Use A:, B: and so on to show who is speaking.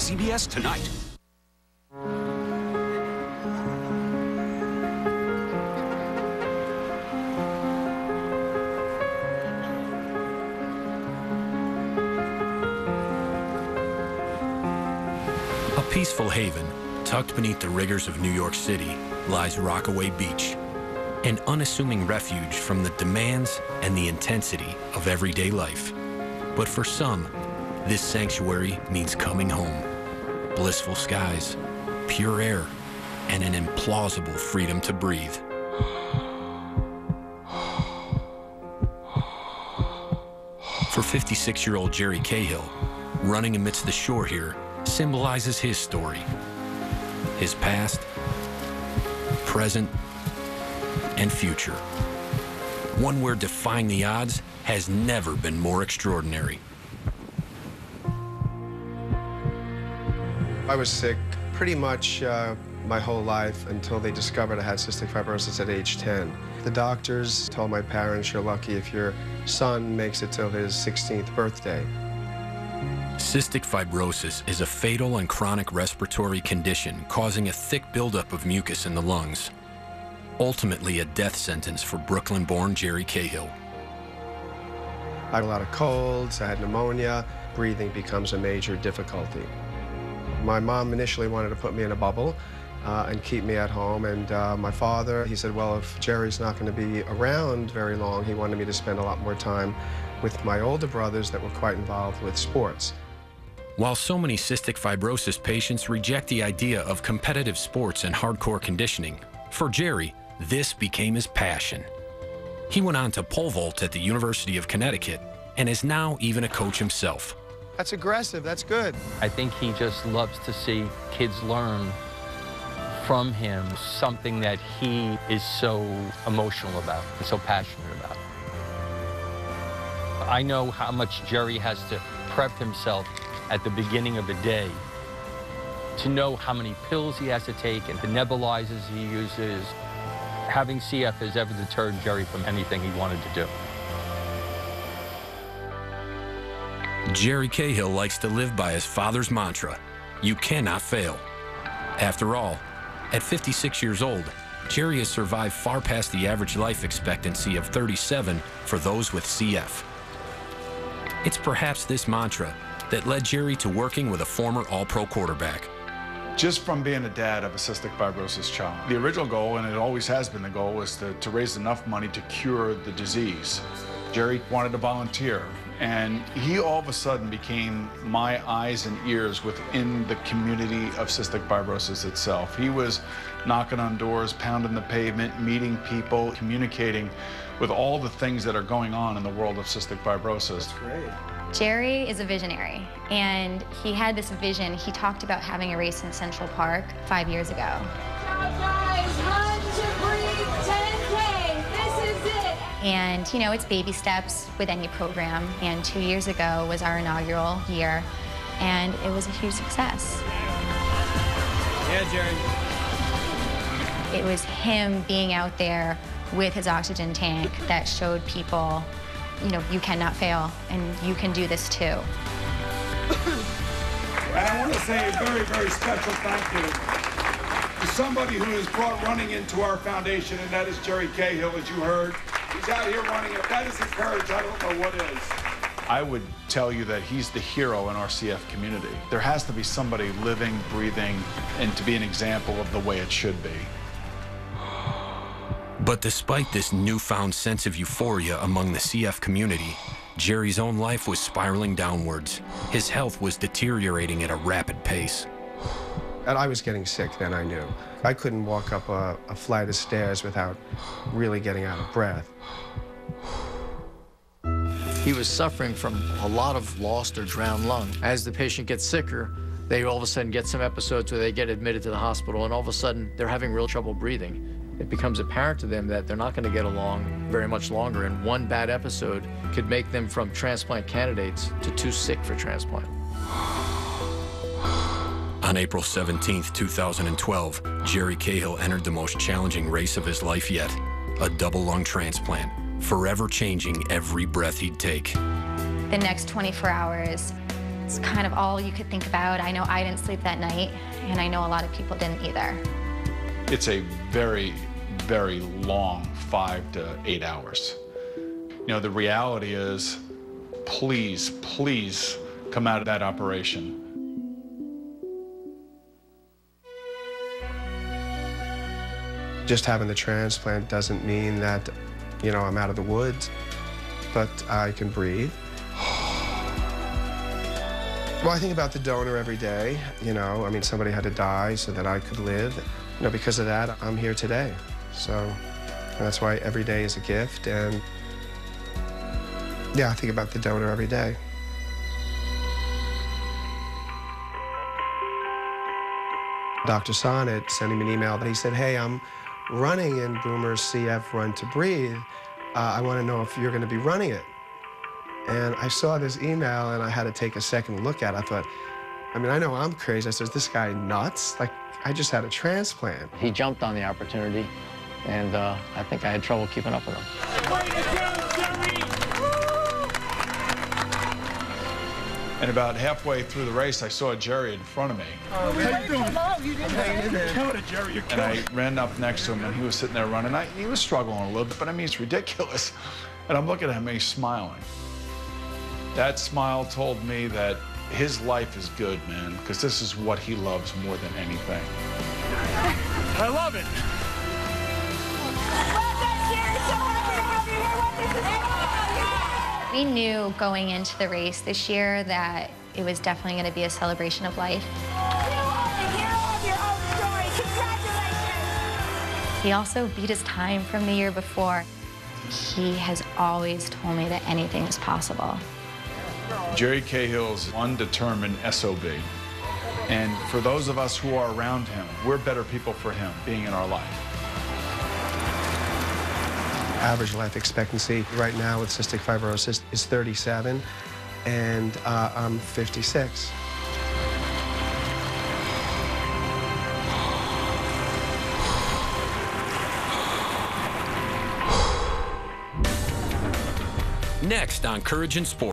A: CBS tonight.
B: A peaceful haven, tucked beneath the rigors of New York City, lies Rockaway Beach, an unassuming refuge from the demands and the intensity of everyday life. But for some, this sanctuary means coming home. Blissful skies, pure air, and an implausible freedom to breathe. For 56-year-old Jerry Cahill, running amidst the shore here symbolizes his story. His past, present, and future. One where defying the odds has never been more extraordinary.
C: I was sick pretty much my whole life until they discovered I had cystic fibrosis at age 10. The doctors told my parents, you're lucky if your son makes it till his 16th birthday.
B: Cystic fibrosis is a fatal and chronic respiratory condition causing a thick buildup of mucus in the lungs. Ultimately a death sentence for Brooklyn-born Jerry Cahill.
C: I had a lot of colds, I had pneumonia, breathing becomes a major difficulty. My mom initially wanted to put me in a bubble and keep me at home, and my father, he said, well, if Jerry's not going to be around very long, he wanted me to spend a lot more time with my older brothers that were quite involved with sports.
B: While so many cystic fibrosis patients reject the idea of competitive sports and hardcore conditioning, for Jerry, this became his passion. He went on to pole vault at the University of Connecticut and is now even a coach himself.
C: That's aggressive, that's good.
D: I think he just loves to see kids learn from him something that he is so emotional about and so passionate about. I know how much Jerry has to prep himself at the beginning of the day to know how many pills he has to take and the nebulizers he uses. Having CF has ever deterred Jerry from anything he wanted to do.
B: Jerry Cahill likes to live by his father's mantra, you cannot fail. After all, at 56 years old, Jerry has survived far past the average life expectancy of 37 for those with CF. It's perhaps this mantra that led Jerry to working with a former All-Pro quarterback.
E: Just from being a dad of a cystic fibrosis child, the original goal, and it always has been the goal, was to raise enough money to cure the disease. Jerry wanted to volunteer, and he all of a sudden became my eyes and ears within the community of cystic fibrosis itself. He was knocking on doors, pounding the pavement, meeting people, communicating with all the things that are going on in the world of cystic fibrosis.
C: That's great.
F: Jerry is a visionary, and he had this vision. He talked about having a race in Central Park 5 years ago.
G: Now guys, run to breathe 10K. This is it.
F: And, you know, it's baby steps with any program. And 2 years ago was our inaugural year, and it was a huge success.
H: Yeah, Jerry.
F: It was him being out there with his oxygen tank that showed people, you know, you cannot fail, and you can do this too.
I: And I want to say a very, very special thank you to somebody who has brought running into our foundation, and that is Jerry Cahill, as you heard. He's out here running. If that isn't courage, I don't know what is.
E: I would tell you that he's the hero in our CF community. There has to be somebody living, breathing, and to be an example of the way it should be.
B: But despite this newfound sense of euphoria among the CF community, Jerry's own life was spiraling downwards. His health was deteriorating at a rapid pace.
C: And I was getting sick then, I knew. I couldn't walk up a flight of stairs without really getting out of breath.
J: He was suffering from a lot of lost or drowned lung. As the patient gets sicker, they all of a sudden get some episodes where they get admitted to the hospital, and all of a sudden they're having real trouble breathing. It becomes apparent to them that they're not going to get along very much longer, and one bad episode could make them from transplant candidates to too sick for transplant.
B: On April 17th, 2012, Jerry Cahill entered the most challenging race of his life yet, a double lung transplant, forever changing every breath he'd take.
F: The next 24 hours It's kind of all you could think about. I know I didn't sleep that night, and I know a lot of people didn't either.
E: It's a very, very long 5 to 8 hours. You know, the reality is, please, please come out of that operation.
C: Just having the transplant doesn't mean that, you know, I'm out of the woods, but I can breathe. Well, I think about the donor every day, you know. I mean, somebody had to die so that I could live. You know, because of that, I'm here today. So that's why every day is a gift, and yeah, I think about the donor every day. Dr. Sonnet sent him an email, and he said, hey, I'm running in Boomer's CF Run to Breathe. I want to know if you're going to be running it. And I saw this email, and I had to take a second look at it. I thought, I mean, I know I'm crazy. I said, is this guy nuts? Like, I just had a transplant.
J: He jumped on the opportunity, and I think I had trouble keeping up with him.
G: Way to go, Jerry!
E: And about halfway through the race, I saw Jerry in front of me.
I: How you doing? You didn't You're killing it, Jerry. You're
E: And
I: killing it.
E: I ran up next to him, and he was sitting there running. He was struggling a little bit, but I mean, it's ridiculous. And I'm looking at him, and he's smiling. That smile told me that his life is good, man, because this is what he loves more than anything.
I: I love it.
F: We knew going into the race this year that it was definitely going to be a celebration of life. He also beat his time from the year before. He has always told me that anything is possible.
E: Jerry Cahill's undetermined SOB. And for those of us who are around him, we're better people for him being in our life.
C: Average life expectancy right now with cystic fibrosis is 37, and I'm 56.
B: Next on Courage in Sport.